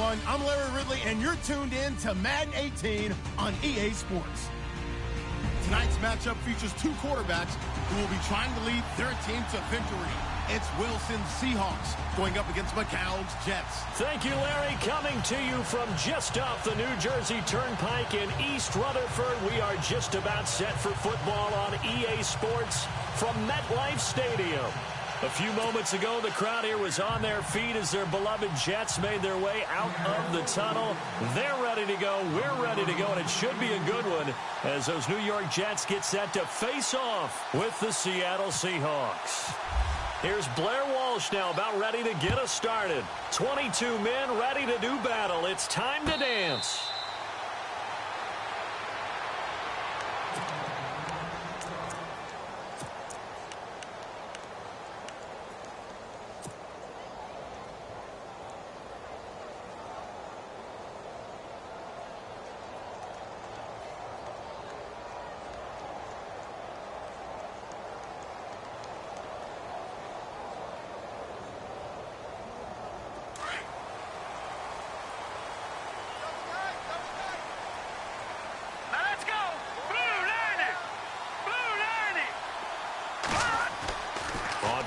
everyone. I'm Larry Ridley, and you're tuned in to Madden 18 on EA Sports. Tonight's matchup features two quarterbacks who will be trying to lead their team to victory. It's Wilson's Seahawks going up against McCown's Jets. Thank you, Larry. Coming to you from just off the New Jersey Turnpike in East Rutherford, we are just about set for football on EA Sports from MetLife Stadium. A few moments ago, the crowd here was on their feet as their beloved Jets made their way out of the tunnel. They're ready to go. We're ready to go, and it should be a good one as those New York Jets get set to face off with the Seattle Seahawks. Here's Blair Walsh now about ready to get us started. 22 men ready to do battle. It's time to dance.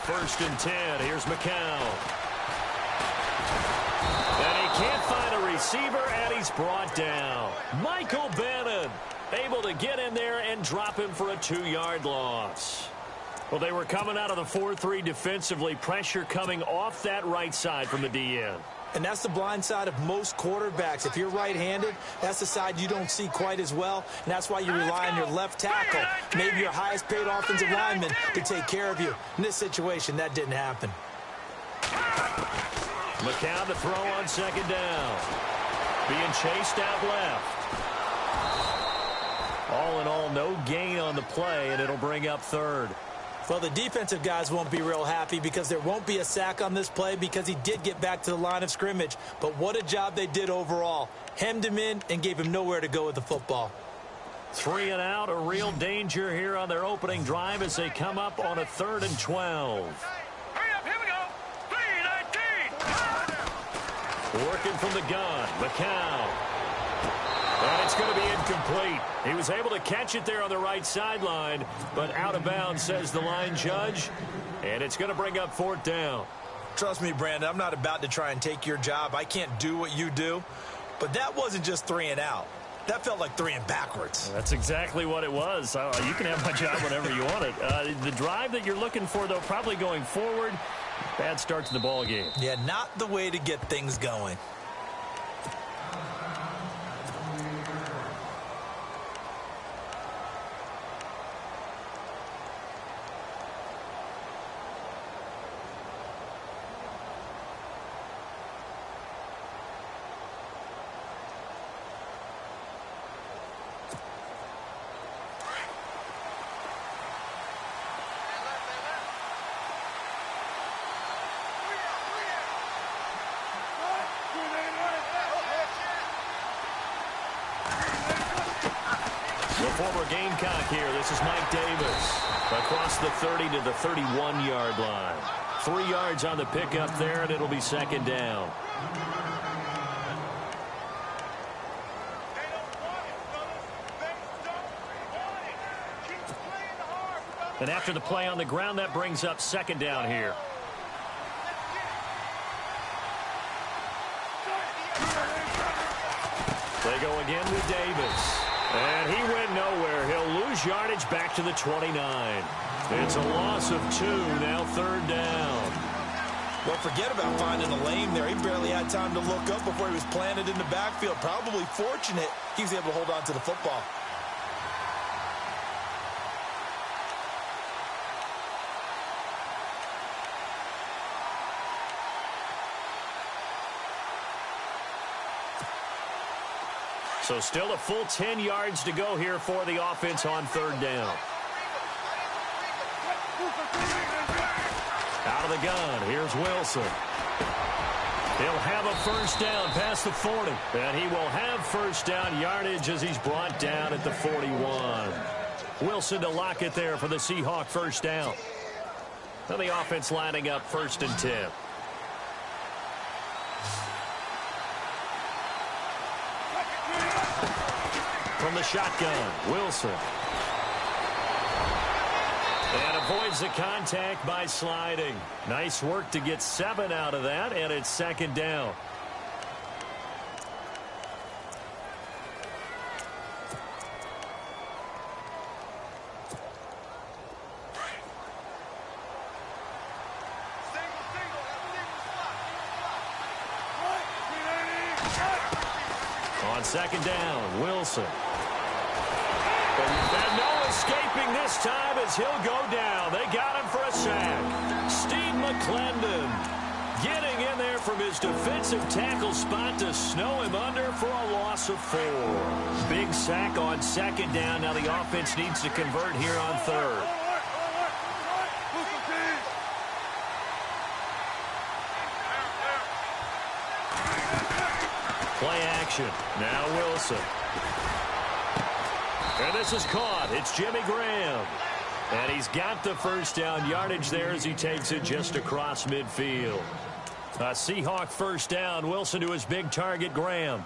First and 10. Here's McCown. And he can't find a receiver, and he's brought down. Michael Bannon able to get in there and drop him for a 2-yard loss. Well, they were coming out of the 4-3 defensively. Pressure coming off that right side from the DN. And that's the blind side of most quarterbacks. If you're right-handed, that's the side you don't see quite as well. And that's why you rely on your left tackle, maybe your highest-paid offensive lineman, to take care of you. In this situation, that didn't happen. McCown to throw on second down. Being chased out left. All in all, no gain on the play, and it'll bring up third. Well, the defensive guys won't be real happy because there won't be a sack on this play because he did get back to the line of scrimmage. But what a job they did overall. Hemmed him in and gave him nowhere to go with the football. 3 and out, a real danger here on their opening drive as they come up on a 3rd and 12. Hurry up, here we go. 3-19. Working from the gun, McCown. And it's going to be incomplete. He was able to catch it there on the right sideline, but out of bounds, says the line judge. And it's going to bring up 4th down. Trust me, Brandon, I'm not about to try and take your job. I can't do what you do. But that wasn't just 3 and out. That felt like 3 and backwards. That's exactly what it was. You can have my job whenever you want it. The drive that you're looking for, though, probably going forward. Bad start to the ball game. Yeah, not the way to get things going. Former Gamecock here. This is Mike Davis. Across the 30 to the 31-yard line. 3 yards on the pickup there, and it'll be 2nd down. And after the play on the ground, that brings up 2nd down here. They go again with Davis. And he went nowhere. He'll lose yardage back to the 29. It's a loss of 2, now 3rd down. Well, forget about finding a lane there. He barely had time to look up before he was planted in the backfield. Probably fortunate he was able to hold on to the football. So still a full 10 yards to go here for the offense on 3rd down. Out of the gun, here's Wilson. He'll have a 1st down past the 40. And he will have 1st down yardage as he's brought down at the 41. Wilson to lock it there for the Seahawk 1st down. Now the offense lining up 1st and 10. from the shotgun. Wilson. And avoids the contact by sliding. Nice work to get 7 out of that, and it's second down. On second down, Wilson. And no escaping this time as he'll go down. They got him for a sack. Steve McClendon getting in there from his defensive tackle spot to snow him under for a loss of 4. Big sack on second down. Now the offense needs to convert here on third. Play action. Now Wilson. And this is caught. It's Jimmy Graham. And he's got the first down yardage there as he takes it just across midfield. A Seahawk first down. Wilson to his big target, Graham.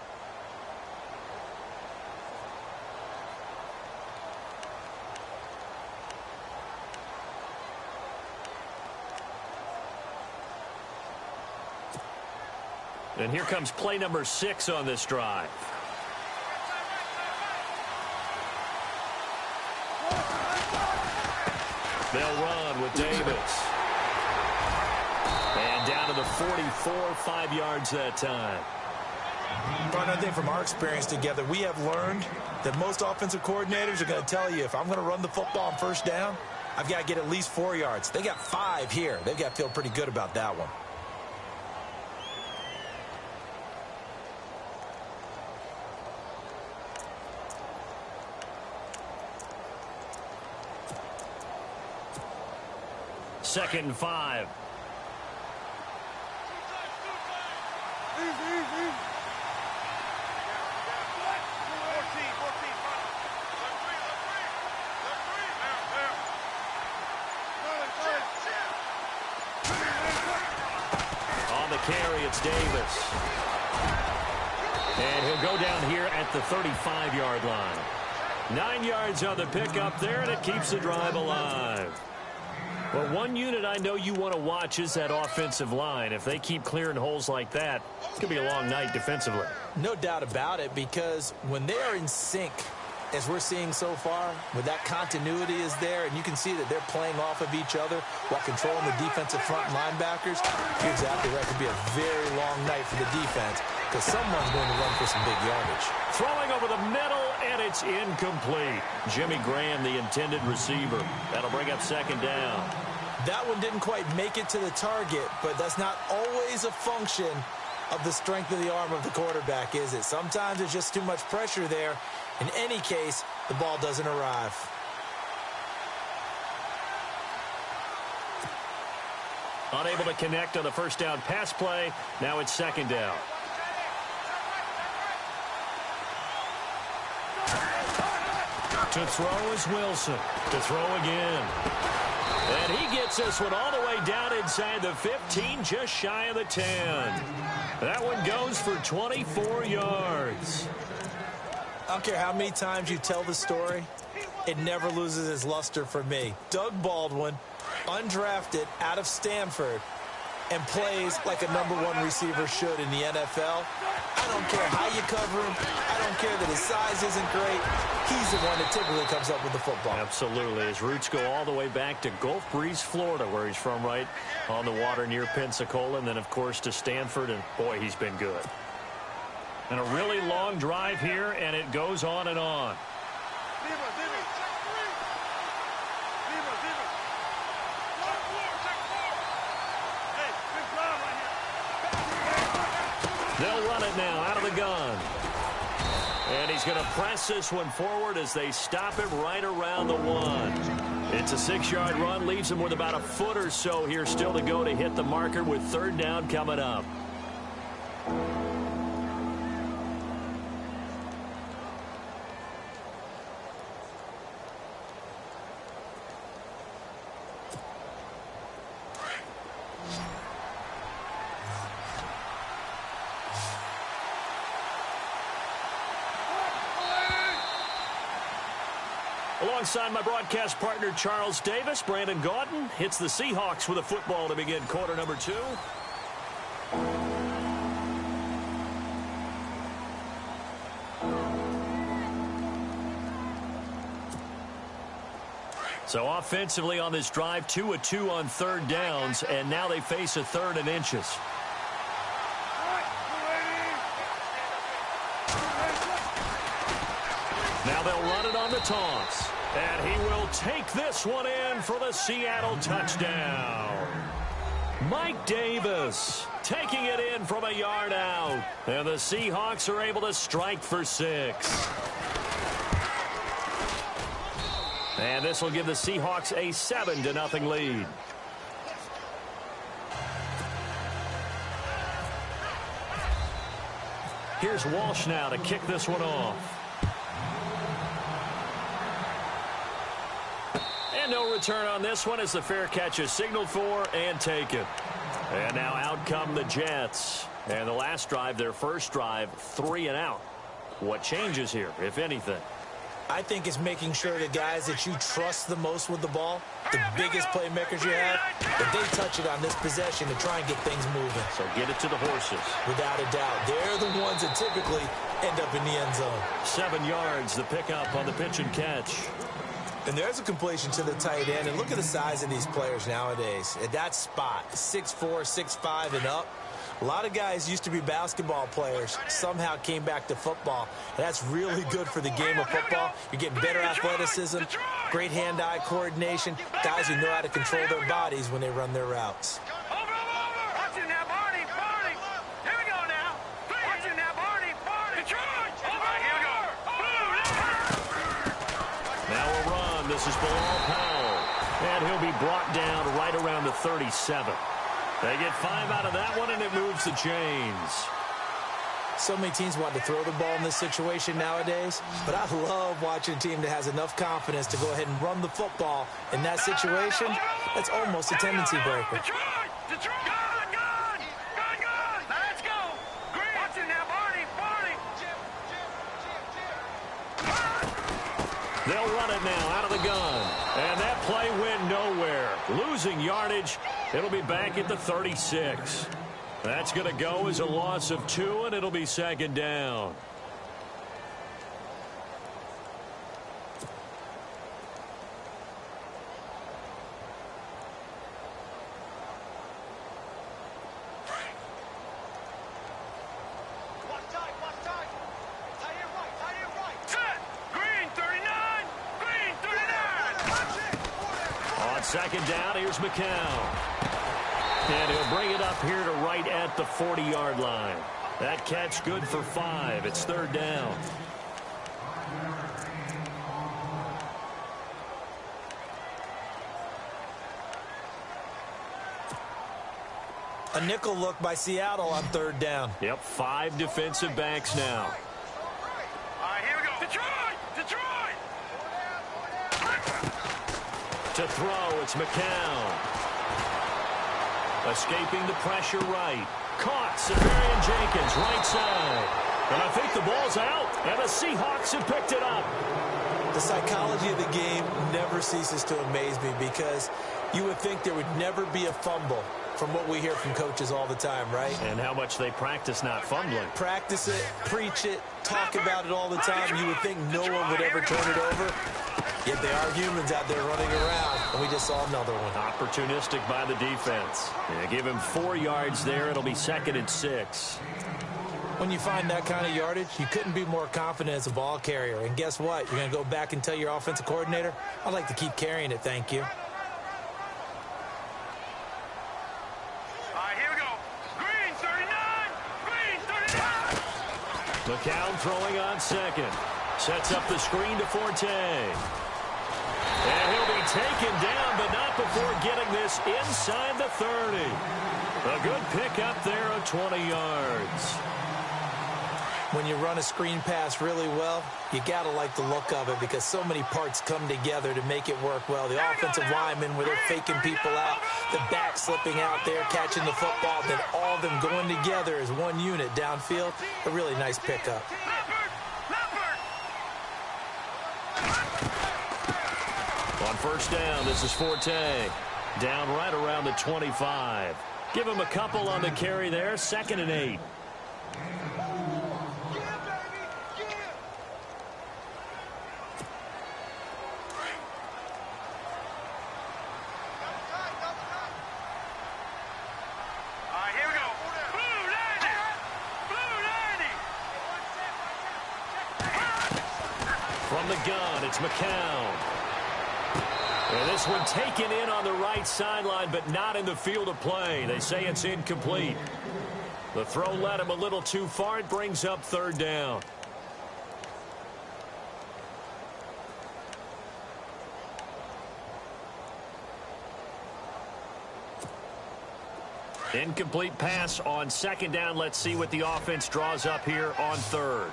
And here comes play number 6 on this drive. They'll run with Davis. And down to the 44, 5 yards that time. Brian, I think from our experience together, we have learned that most offensive coordinators are going to tell you, if I'm going to run the football on first down, I've got to get at least 4 yards. They got 5 here. They've got to feel pretty good about that one. Second and 5. On the carry, it's Davis. And he'll go down here at the 35-yard line. 9 yards on the pickup there, and it keeps the drive alive. Well, one unit I know you want to watch is that offensive line. If they keep clearing holes like that, it's going to be a long night defensively. No doubt about it, because when they are in sync, as we're seeing so far, when that continuity is there, and you can see that they're playing off of each other while controlling the defensive front linebackers, you're exactly right. It could be a very long night for the defense because someone's going to run for some big yardage. Throwing over the middle, and it's incomplete. Jimmy Graham, the intended receiver. That'll bring up second down. That one didn't quite make it to the target, but that's not always a function of the strength of the arm of the quarterback, is it? Sometimes there's just too much pressure there. In any case, the ball doesn't arrive. Unable to connect on the first down pass play. Now it's second down. To throw is Wilson. To throw again. And he gets this one all the way down inside the 15, just shy of the 10. That one goes for 24 yards. I don't care how many times you tell the story, it never loses its luster for me. Doug Baldwin, undrafted out of Stanford, and plays like a #1 receiver should in the NFL. I don't care how you cover him. I don't care that his size isn't great. He's the one that typically comes up with the football. Absolutely. His roots go all the way back to Gulf Breeze, Florida, where he's from, right on the water near Pensacola, and then, of course, to Stanford, and, boy, he's been good. And a really long drive here, and it goes on and on. They'll run it now out of the gun. And he's going to press this one forward as they stop him right around the 1. It's a 6-yard run, leaves him with about a foot or so here still to go to hit the marker with third down coming up. Alongside my broadcast partner, Charles Davis, Brandon Gaudin hits the Seahawks with a football to begin quarter number 2. So offensively on this drive, 2 of 2 on third downs, and now they face a 3rd and inches. Now they'll run it on the toss. And he will take this one in for the Seattle touchdown. Mike Davis taking it in from a yard out. And the Seahawks are able to strike for 6. And this will give the Seahawks a 7-0 lead. Here's Walsh now to kick this one off. And no return on this one as the fair catch is signaled for and taken. And now out come the Jets. And the last drive, their first drive, 3 and out. What changes here, if anything? I think it's making sure the guys that you trust the most with the ball, the biggest playmakers you have, that they touch it on this possession to try and get things moving. So get it to the horses. Without a doubt. They're the ones that typically end up in the end zone. 7 yards, the pickup on the pitch and catch. And there's a completion to the tight end. And look at the size of these players nowadays. At that spot, 6'4", 6'5", and up. A lot of guys used to be basketball players, somehow came back to football. And that's really good for the game of football. You're getting better athleticism, great hand-eye coordination, guys who know how to control their bodies when they run their routes. Now a run. This is Bilal Powell. And he'll be brought down right around the 37. They get 5 out of that one, and it moves the chains. So many teams want to throw the ball in this situation nowadays, but I love watching a team that has enough confidence to go ahead and run the football. In that situation, that's almost a tendency breaker. They'll run it now out of the gun. And that play went nowhere. Losing yardage. It'll be back at the 36. That's going to go as a loss of 2, and it'll be 2nd down. Second down, here's McCown. And he'll bring it up here to right at the 40-yard line. That catch good for 5. It's 3rd down. A nickel look by Seattle on 3rd down. Yep, 5 defensive backs now. All right, here we go. Detroit! To throw, it's McCown. Escaping the pressure right. Caught, Severian Jenkins, right side. And I think the ball's out, and the Seahawks have picked it up. The psychology of the game never ceases to amaze me because you would think there would never be a fumble from what we hear from coaches all the time, right? And how much they practice not fumbling. Practice it, preach it, talk about it all the time. You would think no one would ever turn it over. Yet they are humans out there running around, and we just saw another one. Opportunistic by the defense. Yeah, give him 4 yards there. It'll be 2nd and 6. When you find that kind of yardage, you couldn't be more confident as a ball carrier. And guess what? You're going to go back and tell your offensive coordinator, I'd like to keep carrying it, thank you. All right, here we go. Green, 39. Green, 39. McCown throwing on 2nd. Sets up the screen to Forte. And he'll be taken down, but not before getting this inside the 30. A good pickup there of 20 yards. When you run a screen pass really well, you got to like the look of it because so many parts come together to make it work well. The offensive linemen where they're faking people out, the back slipping out there, catching the football, then all of them going together as one unit downfield. A really nice pickup. first down, this is Forte. Down right around the 25. Give him a couple on the carry there. 2nd and 8. From the gun, it's McCown. And this one taken in on the right sideline, but not in the field of play. They say it's incomplete. The throw led him a little too far. It brings up 3rd down. Incomplete pass on 2nd down. Let's see what the offense draws up here on 3rd.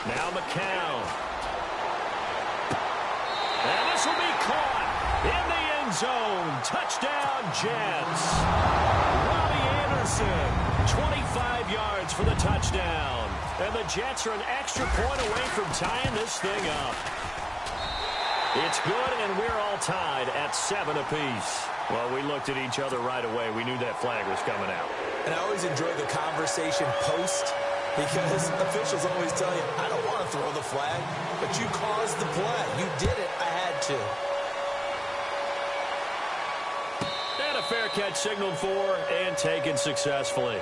Now McCown. And this will be caught in the end zone. Touchdown, Jets. Robbie Anderson, 25 yards for the touchdown. And the Jets are an extra point away from tying this thing up. It's good, and we're all tied at 7 apiece. Well, we looked at each other right away. We knew that flag was coming out. And I always enjoy the conversation post, because officials always tell you, I don't want to throw the flag, but you caused the play. You did it. I had to. And a fair catch signaled for and taken successfully.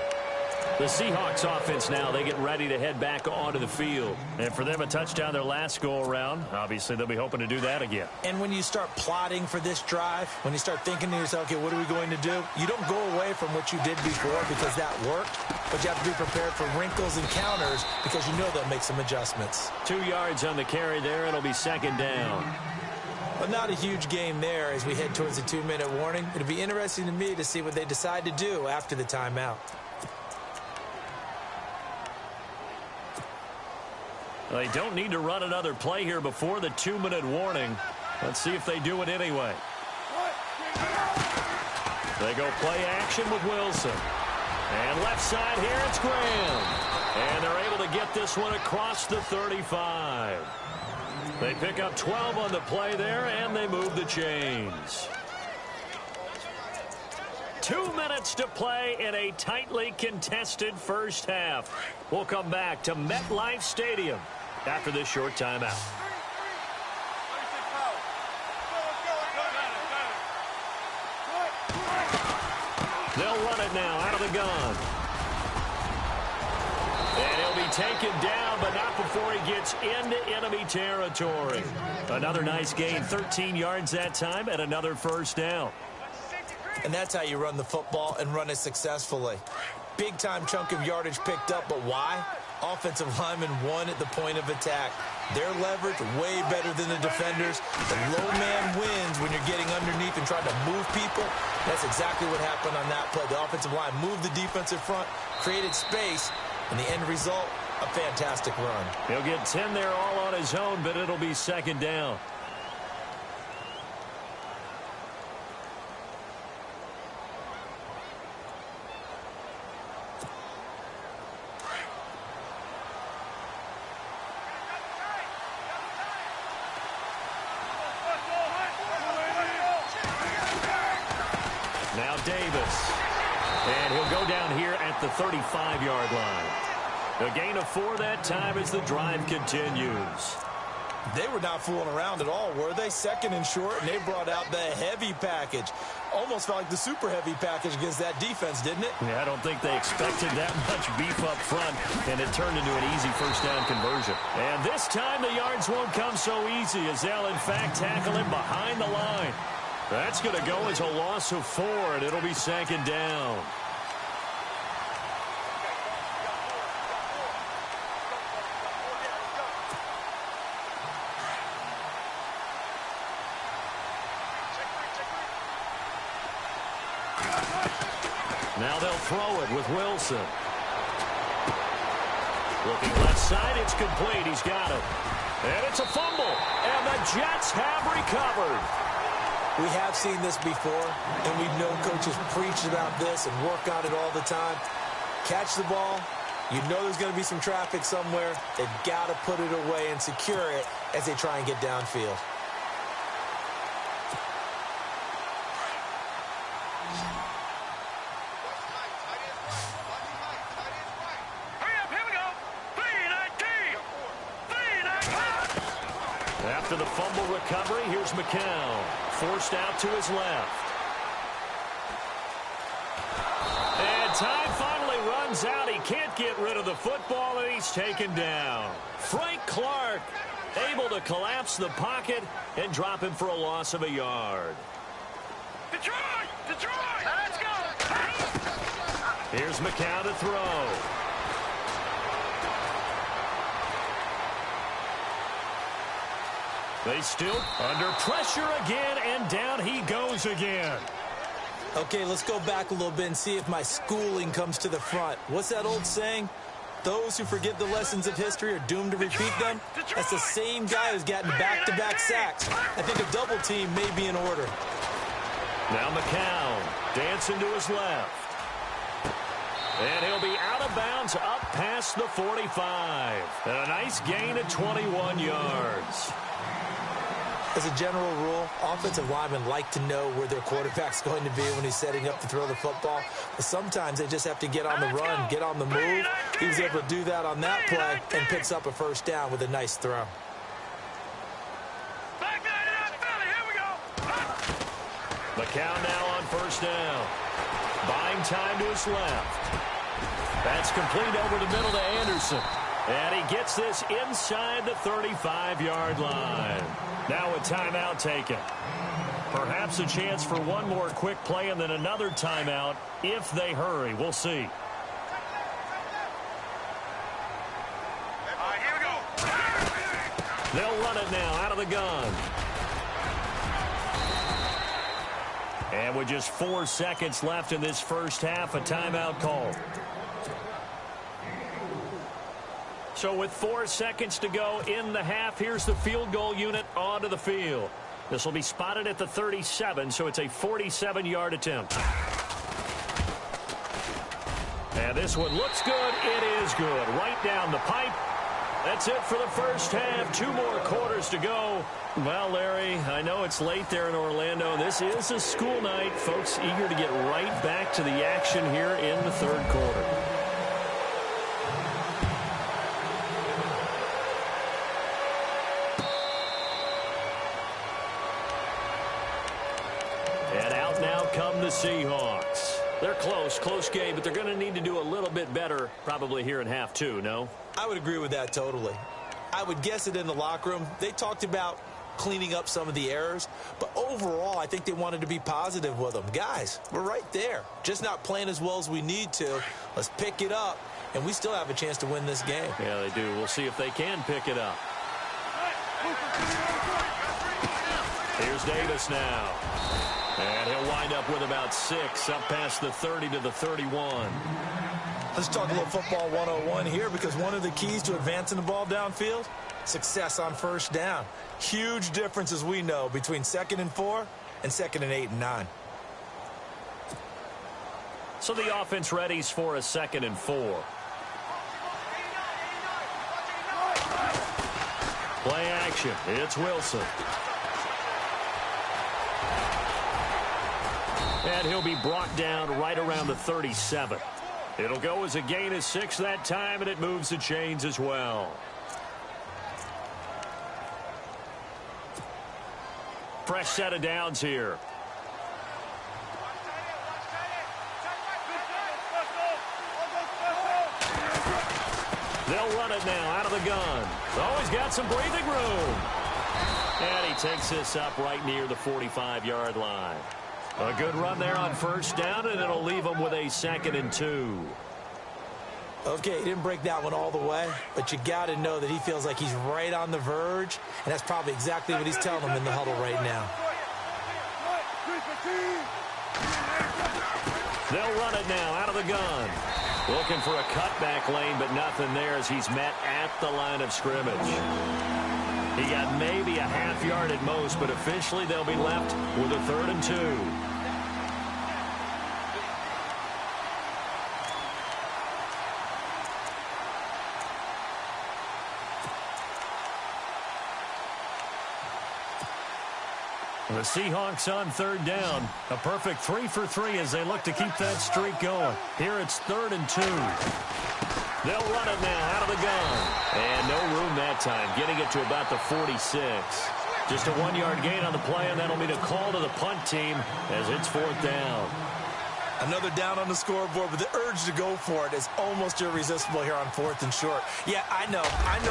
The Seahawks offense now, they get ready to head back onto the field. And for them, a touchdown their last go-around. Obviously, they'll be hoping to do that again. And when you start plotting for this drive, when you start thinking to yourself, okay, what are we going to do? You don't go away from what you did before because that worked. But you have to be prepared for wrinkles and counters because you know they'll make some adjustments. 2 yards on the carry there. It'll be 2nd down. But not a huge gain there as we head towards the 2-minute warning. It'll be interesting to me to see what they decide to do after the timeout. They don't need to run another play here before the 2-minute warning. Let's see if they do it anyway. They go play action with Wilson. And left side here, it's Graham. And they're able to get this one across the 35. They pick up 12 on the play there, and they move the chains. 2 minutes to play in a tightly contested first half. We'll come back to MetLife Stadium after this short timeout. They'll run it now out of the gun. And he'll be taken down, but not before he gets into enemy territory. Another nice gain, 13 yards that time, and another first down. And that's how you run the football and run it successfully. Big-time chunk of yardage picked up, but why? Offensive linemen won at the point of attack. Their leverage way better than the defenders. The low man wins when you're getting underneath and trying to move people. That's exactly what happened on that play. The offensive line moved the defensive front, created space, and the end result, a fantastic run. He'll get 10 there all on his own, but it'll be 2nd down. Now Davis. And he'll go down here at the 35-yard line. A gain of 4 that time as the drive continues. They were not fooling around at all, were they? 2nd and short, and they brought out the heavy package. Almost felt like the super heavy package against that defense, didn't it? Yeah, I don't think they expected that much beef up front, and it turned into an easy first down conversion. And this time the yards won't come so easy as they'll, in fact, tackle him behind the line. That's going to go as a loss of 4, and it'll be 2nd down. Now they'll throw it with Wilson. Looking left side, it's complete. He's got it. And it's a fumble. And the Jets have recovered. We have seen this before, and we've known coaches preach about this and work on it all the time. Catch the ball. You know there's going to be some traffic somewhere. They've got to put it away and secure it as they try and get downfield. After the fumble recovery, here's McCown. Forced out to his left. And time finally runs out. He can't get rid of the football, and he's taken down. Frank Clark able to collapse the pocket and drop him for a loss of a yard. Detroit! Detroit! Let's go! Here's McCown to throw. They still under pressure again, and down he goes again. Okay, let's go back a little bit and see if my schooling comes to the front. What's that old saying? Those who forget the lessons of history are doomed to repeat them. That's the same guy who's gotten back-to-back sacks. I think a double team may be in order. Now McCown dancing to his left. And he'll be out of bounds up past the 45. And a nice gain of 21 yards. As a general rule, offensive linemen like to know where their quarterback's going to be when he's setting up to throw the football. But sometimes they just have to get on the run, get on the move. He was able to do that on that play and picks up a first down with a nice throw. McCown now on first down. Buying time to his left. That's complete over the middle to Anderson. And he gets this inside the 35-yard line. Now a timeout taken. Perhaps a chance for one more quick play and then another timeout if they hurry. We'll see. Here we go. They'll run it now out of the gun. And with just 4 seconds left in this first half, a timeout call. So with 4 seconds to go in the half, here's the field goal unit onto the field. This will be spotted at the 37, so it's a 47-yard attempt. And this one looks good. It is good. Right down the pipe. That's it for the first half. 2 more quarters to go. Well, Larry, I know it's late there in Orlando. This is a school night. Folks eager to get right back to the action here in the third quarter. And out now come the Seahawks. They're close game, but they're going to need to do a little bit better probably here in half 2, no? I would agree with that totally. I would guess it in the locker room. They talked about cleaning up some of the errors, but overall, I think they wanted to be positive with them. Guys, we're right there. Just not playing as well as we need to. Let's pick it up, and we still have a chance to win this game. Yeah, they do. We'll see if they can pick it up. Here's Davis now. And he'll wind up with about 6, up past the 30 to the 31. Let's talk a little football 101 here, because one of the keys to advancing the ball downfield, success on first down. Huge difference, as we know, between 2nd and 4 and 2nd and 8 and 9. So the offense readies for a 2nd and 4. Play action. It's Wilson. And he'll be brought down right around the 37. It'll go as a gain of 6 that time, and it moves the chains as well. Fresh set of downs here. They'll run it now out of the gun. Always got some breathing room. And he takes this up right near the 45-yard line. A good run there on first down, and it'll leave him with a 2nd and 2. Okay, he didn't break that one all the way, but you got to know that he feels like he's right on the verge, and that's probably exactly what he's telling them in the huddle right now. They'll run it now out of the gun. Looking for a cutback lane, but nothing there as he's met at the line of scrimmage. He got maybe a half yard at most, but officially they'll be left with a 3rd and 2. The Seahawks on 3rd down. A perfect 3 for 3 as they look to keep that streak going. Here it's 3rd and 2. They'll run it now out of the gun. And no room that time, getting it to about the 46. Just a 1-yard gain on the play, and that'll be a call to the punt team as it's 4th down. Another down on the scoreboard, but the urge to go for it is almost irresistible here on 4th and short. Yeah, I know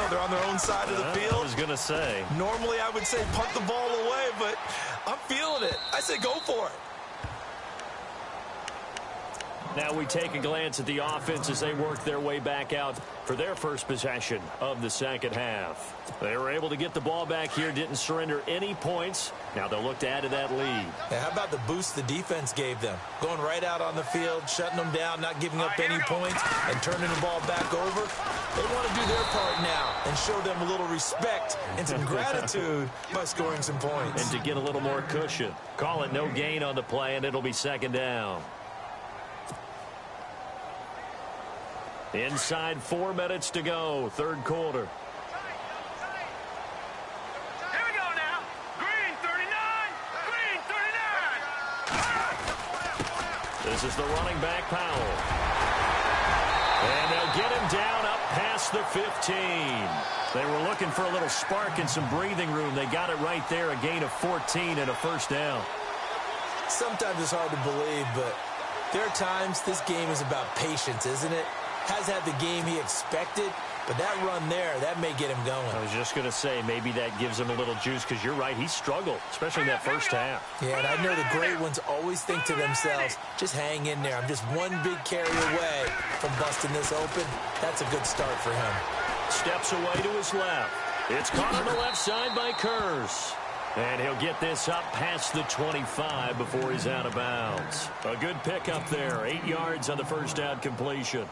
they're on their own side of the field. I was going to say. Normally I would say punt the ball away, but I'm feeling it. I say go for it. Now we take a glance at the offense as they work their way back out for their first possession of the second half. They were able to get the ball back here, didn't surrender any points. Now they'll look to add to that lead. Now, how about the boost the defense gave them? Going right out on the field, shutting them down, not giving up any points, and turning the ball back over. They want to do their part now and show them a little respect and some gratitude by scoring some points. And to get a little more cushion. Call it no gain on the play, and it'll be 2nd down. Inside 4 minutes to go, 3rd quarter. Here we go now. Green 39. Green 39. This is the running back, Powell. And they'll get him down up past the 15. They were looking for a little spark and some breathing room. They got it right there, a gain of 14 and a 1st down. Sometimes it's hard to believe, but there are times this game is about patience, isn't it? Has had the game he expected, but that run there, that may get him going. I was just going to say, maybe that gives him a little juice, because you're right, he struggled, especially in that first half. Yeah, and I know the great ones always think to themselves, just hang in there. I'm just one big carry away from busting this open. That's a good start for him. Steps away to his left. It's caught on the left side by Kurz. And he'll get this up past the 25 before he's out of bounds. A good pickup there, 8 yards on the first down completion.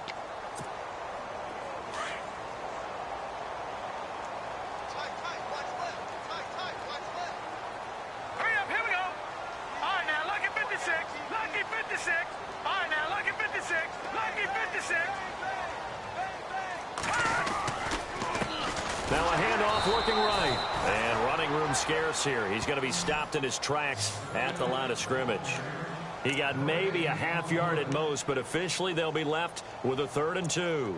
Now a handoff working right. And running room scarce here. He's going to be stopped in his tracks at the line of scrimmage. He got maybe a half yard at most, but officially they'll be left with a 3rd and 2.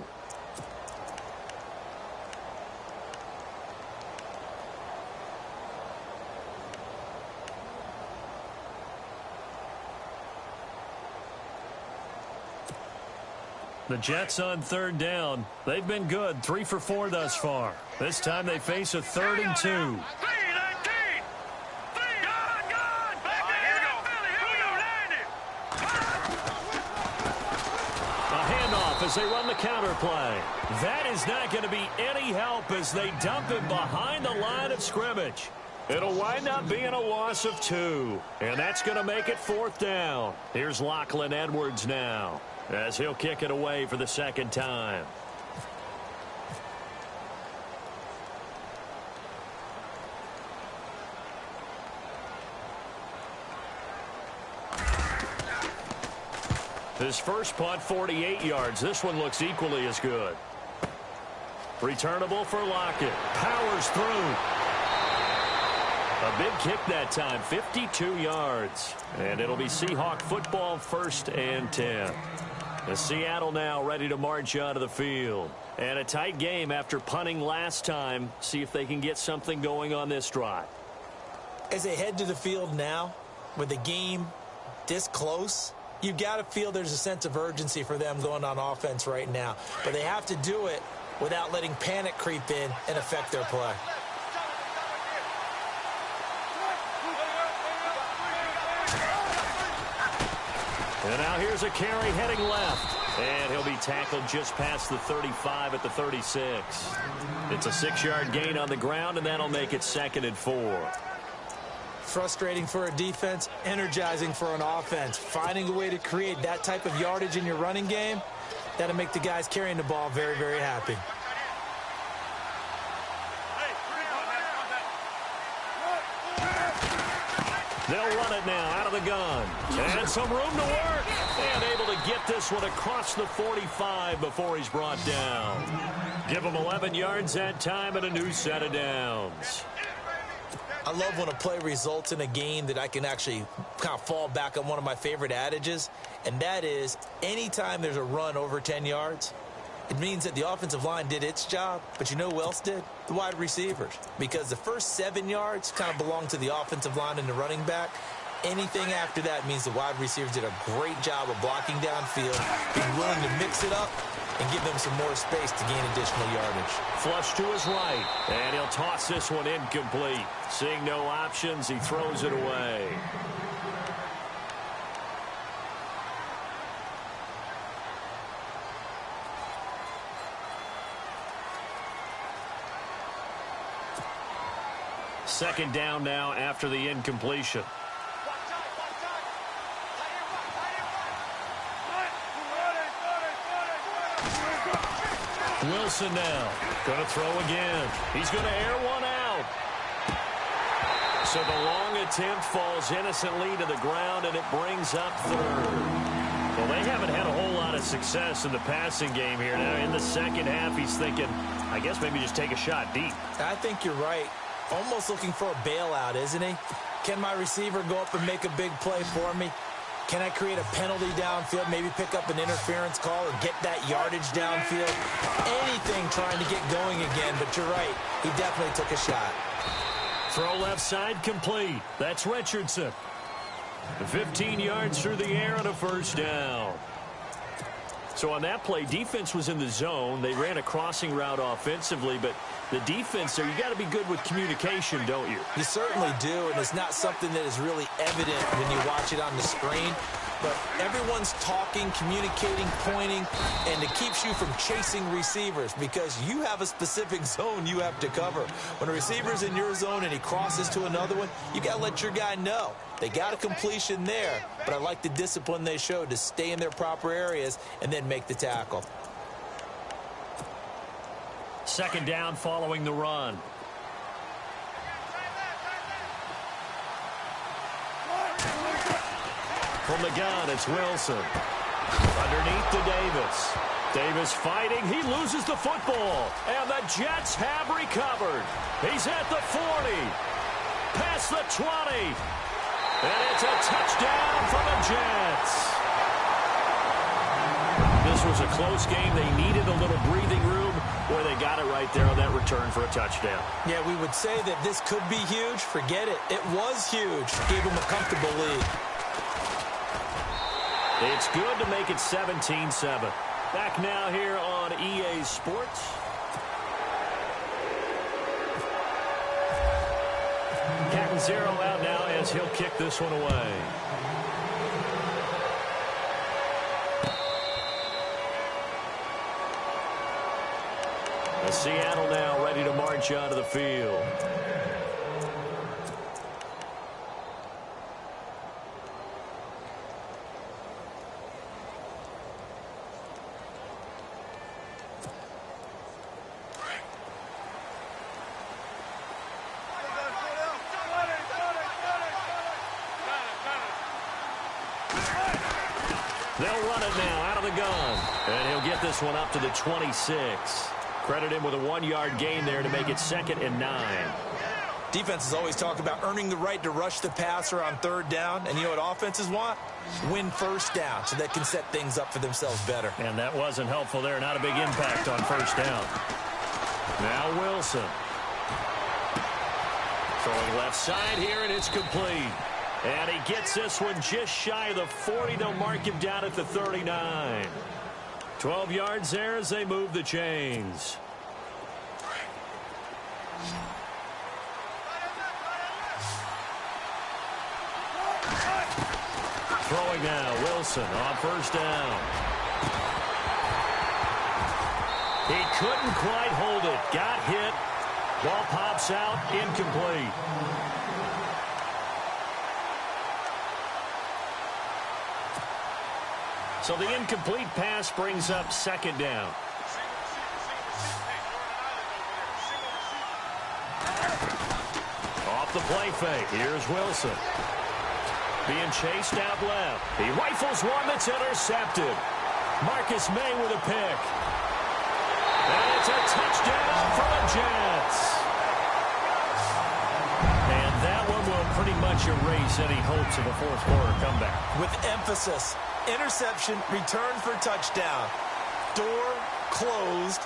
The Jets on 3rd down. They've been good, 3 for 4 thus far. This time they face a 3rd and 2. 3-19. 3 gone. Back there. Here we go. A handoff as they run the counter play. That is not going to be any help as they dump it behind the line of scrimmage. It'll wind up being a loss of 2. And that's going to make it 4th down. Here's Lachlan Edwards now, as he'll kick it away for the 2nd time. His first punt, 48 yards. This one looks equally as good. Returnable for Lockett. Powers through. A big kick that time, 52 yards. And it'll be Seahawk football, 1st and 10. The Seattle now ready to march out of the field. And a tight game after punting last time. See if they can get something going on this drive. As they head to the field now, with the game this close, you've got to feel there's a sense of urgency for them going on offense right now. But they have to do it without letting panic creep in and affect their play. And now here's a carry heading left. And he'll be tackled just past the 35 at the 36. It's a 6-yard gain on the ground, and that'll make it 2nd and 4. Frustrating for a defense, energizing for an offense. Finding a way to create that type of yardage in your running game, That'll make the guys carrying the ball very, very happy. They'll run it now out of the gun. And some room to work. And able to get this one across the 45 before he's brought down. Give him 11 yards that time and a new set of downs. I love when a play results in a game that I can actually kind of fall back on one of my favorite adages, and that is anytime there's a run over 10 yards, it means that the offensive line did its job, but you know who else did? The wide receivers. Because the first 7 yards kind of belong to the offensive line and the running back. Anything after that means the wide receivers did a great job of blocking downfield, being willing to mix it up, and give them some more space to gain additional yardage. Flush to his right, and he'll toss this one incomplete. Seeing no options, he throws it away. Second down now after the incompletion. Wilson now going to throw again. He's going to air one out. So the long attempt falls innocently to the ground, and it brings up third. Well, they haven't had a whole lot of success in the passing game here. Now in the second half, he's thinking, I guess maybe just take a shot deep. I think you're right. Almost looking for a bailout, isn't he? Can my receiver go up and make a big play for me? Can I create a penalty downfield, maybe pick up an interference call or get that yardage downfield? Anything trying to get going again, but you're right. He definitely took a shot. Throw left side complete. That's Richardson. 15 yards through the air and a first down. So on that play, defense was in the zone. They ran a crossing route offensively, but the defense there, you got to be good with communication, don't you? You certainly do, and it's not something that is really evident when you watch it on the screen. But everyone's talking, communicating, pointing, and it keeps you from chasing receivers because you have a specific zone you have to cover. When a receiver's in your zone and he crosses to another one, you got to let your guy know. They got a completion there, but I like the discipline they showed to stay in their proper areas and then make the tackle. Second down following the run. From the gun, it's Wilson. Underneath to Davis. Davis fighting. He loses the football. And the Jets have recovered. He's at the 40. Past the 20. And it's a touchdown for the Jets. This was a close game. They needed a little breathing room. Boy, they got it right there on that return for a touchdown. Yeah, we would say that this could be huge. Forget it. It was huge. Gave them a comfortable lead. It's good to make it 17-7. Back now here on EA Sports. Captain Zero out now as he'll kick this one away. Seattle now ready to march onto the field. They'll run it now out of the gun. And he'll get this one up to the 26. Credit him with a 1-yard gain there to make it 2nd and 9. Defenses always talk about earning the right to rush the passer on third down. And you know what offenses want? Win first down so they can set things up for themselves better. And that wasn't helpful there. Not a big impact on first down. Now Wilson. Throwing left side here, and it's complete. And he gets this one just shy of the 40. They'll mark him down at the 39. 12 yards there as they move the chains. Throwing now, Wilson on first down. He couldn't quite hold it. Got hit. Ball pops out, incomplete. So the incomplete pass brings up second down. Off the play fake. Here's Wilson. Being chased out left. He rifles one that's intercepted. Marcus May with a pick. And it's a touchdown for the Jets. And that one will pretty much erase any hopes of a fourth quarter comeback. With emphasis. Interception, return for touchdown. Door closed,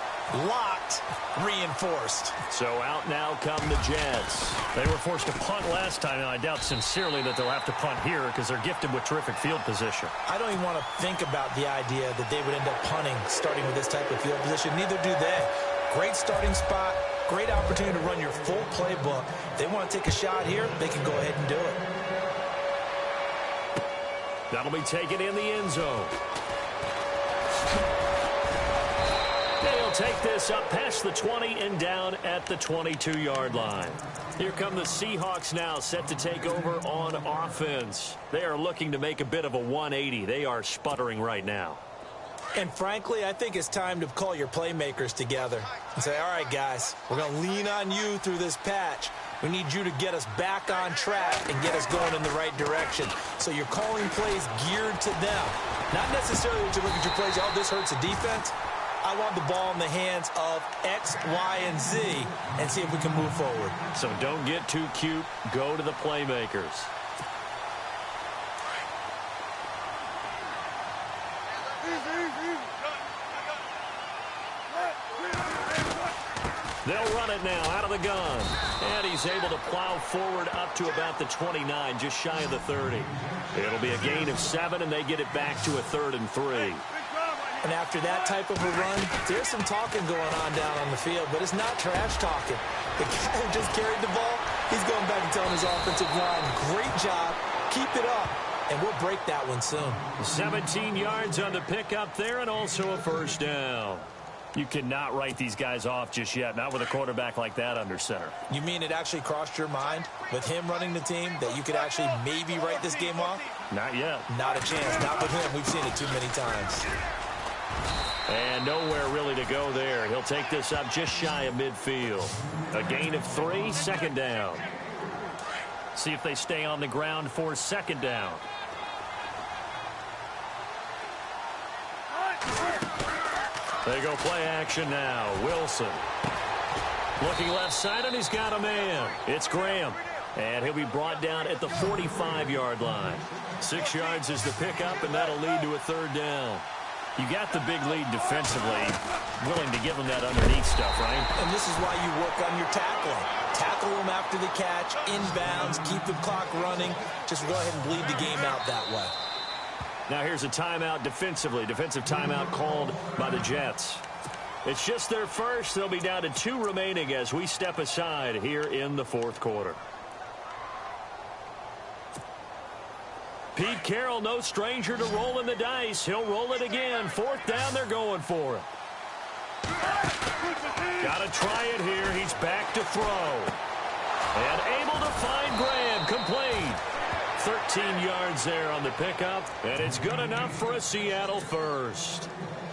locked, reinforced. So out now come the Jets. They were forced to punt last time, and I doubt sincerely that they'll have to punt here because they're gifted with terrific field position. I don't even want to think about the idea that they would end up punting starting with this type of field position. Neither do they. Great starting spot, great opportunity to run your full playbook. If they want to take a shot here, they can go ahead and do it. That'll be taken in the end zone. They'll take this up past the 20 and down at the 22-yard line. Here come the Seahawks now, set to take over on offense. They are looking to make a bit of a 180. They are sputtering right now. And frankly, I think it's time to call your playmakers together and say, all right, guys, we're going to lean on you through this patch. We need you to get us back on track and get us going in the right direction. So you're calling plays geared to them. Not necessarily that you look at your plays, oh, this hurts the defense. I want the ball in the hands of X, Y, and Z and see if we can move forward. So don't get too cute. Go to the playmakers. They'll run it now out of the gun. And he's able to plow forward up to about the 29, just shy of the 30. It'll be a gain of 7, and they get it back to a 3rd and 3. And after that type of a run, there's some talking going on down on the field, but it's not trash talking. The guy who just carried the ball, he's going back and telling his offensive line, great job, keep it up, and we'll break that one soon. 17 yards on the pickup there, and also a first down. You cannot write these guys off just yet, not with a quarterback like that under center. You mean it actually crossed your mind with him running the team that you could actually maybe write this game off? Not yet. Not a chance. Not with him. We've seen it too many times. And nowhere really to go there. He'll take this up just shy of midfield. A gain of 3, second down. See if they stay on the ground for second down. They go play action now. Wilson. Looking left side, and he's got a man. It's Graham. And he'll be brought down at the 45-yard line. 6 yards is the pickup, and that'll lead to a 3rd down. You got the big lead defensively. Willing to give them that underneath stuff, right? And this is why you work on your tackling. Tackle them after the catch, inbounds, keep the clock running. Just go ahead and bleed the game out that way. Now here's a timeout defensively. Defensive timeout called by the Jets. It's just their first. They'll be down to 2 remaining as we step aside here in the 4th quarter. Pete Carroll, no stranger to rolling the dice. He'll roll it again. 4th down, they're going for it. Got to try it here. He's back to throw. And able to find Graham. Complete. 13 yards there on the pickup, and it's good enough for a Seattle first.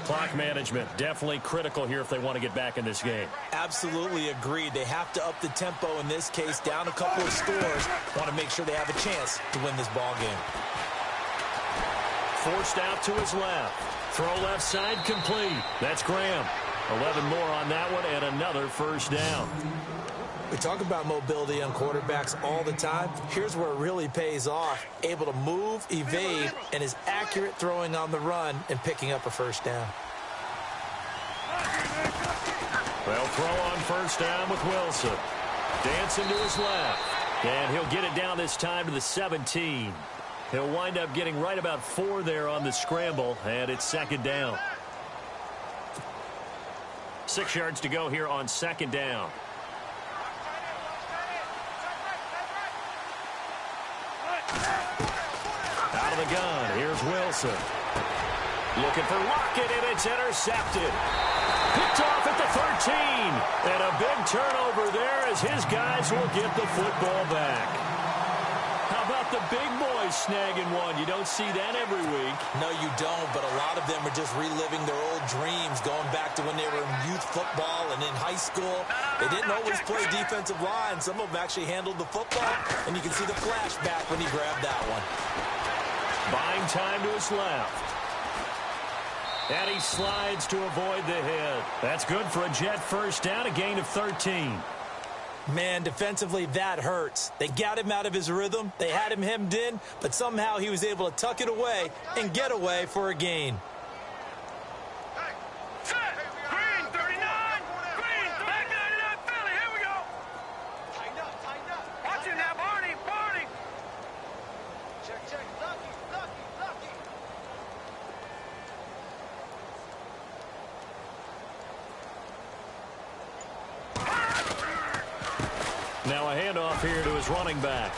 Clock management, definitely critical here if they want to get back in this game. Absolutely agreed. They have to up the tempo in this case, down a couple of scores. Want to make sure they have a chance to win this ball game. Forced out to his left. Throw left side complete. That's Graham. 11 more on that one, and another first down. We talk about mobility on quarterbacks all the time. Here's where it really pays off. Able to move, evade, and is accurate throwing on the run and picking up a first down. They'll throw on first down with Wilson. Dancing to his left. And he'll get it down this time to the 17. He'll wind up getting right about 4 there on the scramble, and it's second down. 6 yards to go here on second down. Out of the gun, here's Wilson. Looking for Lockett, and it's intercepted. Picked off at the 13. And a big turnover there as his guys will get the football back. How How about the big boys snagging one? You don't see that every week. No, you don't, but a lot of them are just reliving their old dreams, going back to when they were in youth football and in high school. They didn't always play defensive line. Some of them actually handled the football, and you can see the flashback when he grabbed that one. Buying time to his left. And he slides to avoid the hit. That's good for a Jet first down, a gain of 13. Man, defensively, that hurts. They got him out of his rhythm. They had him hemmed in, but somehow he was able to tuck it away and get away for a gain. Green, 39. Green, back 99, Philly. Here we go. Tighten up. Watch him now, Barney. Check. Lucky. Now a handoff here to his running back.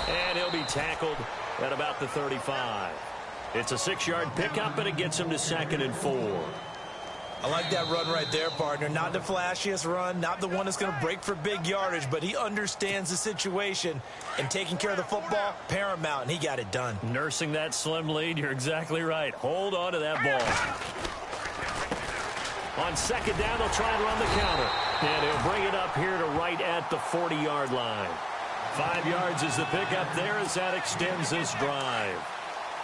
And he'll be tackled at about the 35. It's a 6-yard pickup, and it gets him to 2nd and 4. I like that run right there, partner. Not the flashiest run, not the one that's going to break for big yardage, but he understands the situation, and taking care of the football, paramount, and he got it done. Nursing that slim lead, you're exactly right. Hold on to that ball. On 2nd down, they'll try and run the counter. And he'll bring it up here to right at the 40-yard line. 5 yards is the pickup there as that extends this drive.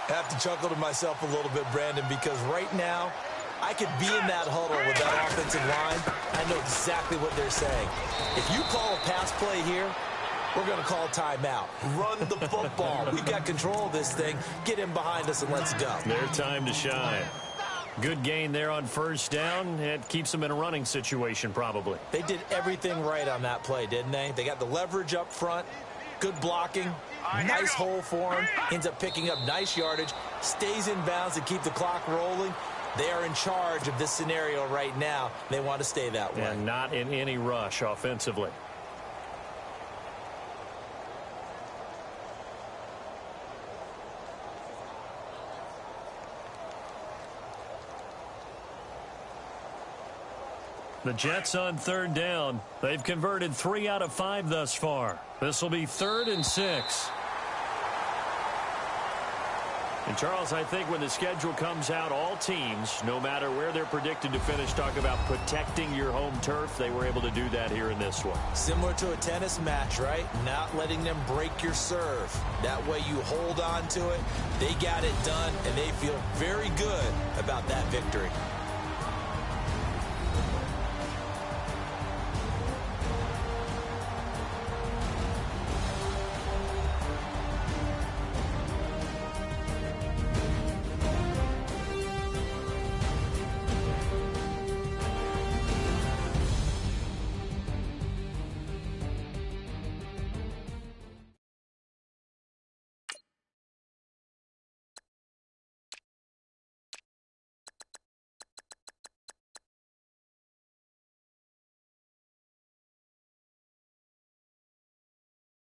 I have to chuckle to myself a little bit, Brandon, because right now, I could be in that huddle with that offensive line. I know exactly what they're saying. If you call a pass play here, we're going to call timeout. Run the football. We've got control of this thing. Get him behind us and let's go. Their time to shine. Good gain there on 1st down. It keeps them in a running situation, probably. They did everything right on that play, didn't they? They got the leverage up front, good blocking, nice hole for him, ends up picking up nice yardage, stays in bounds to keep the clock rolling. They are in charge of this scenario right now. They want to stay that way. And not in any rush offensively. The Jets on 3rd down. They've converted 3 out of 5 thus far. This will be 3rd and 6. And, Charles, I think when the schedule comes out, all teams, no matter where they're predicted to finish, talk about protecting your home turf. They were able to do that here in this one. Similar to a tennis match, right? Not letting them break your serve. That way you hold on to it. They got it done, and they feel very good about that victory.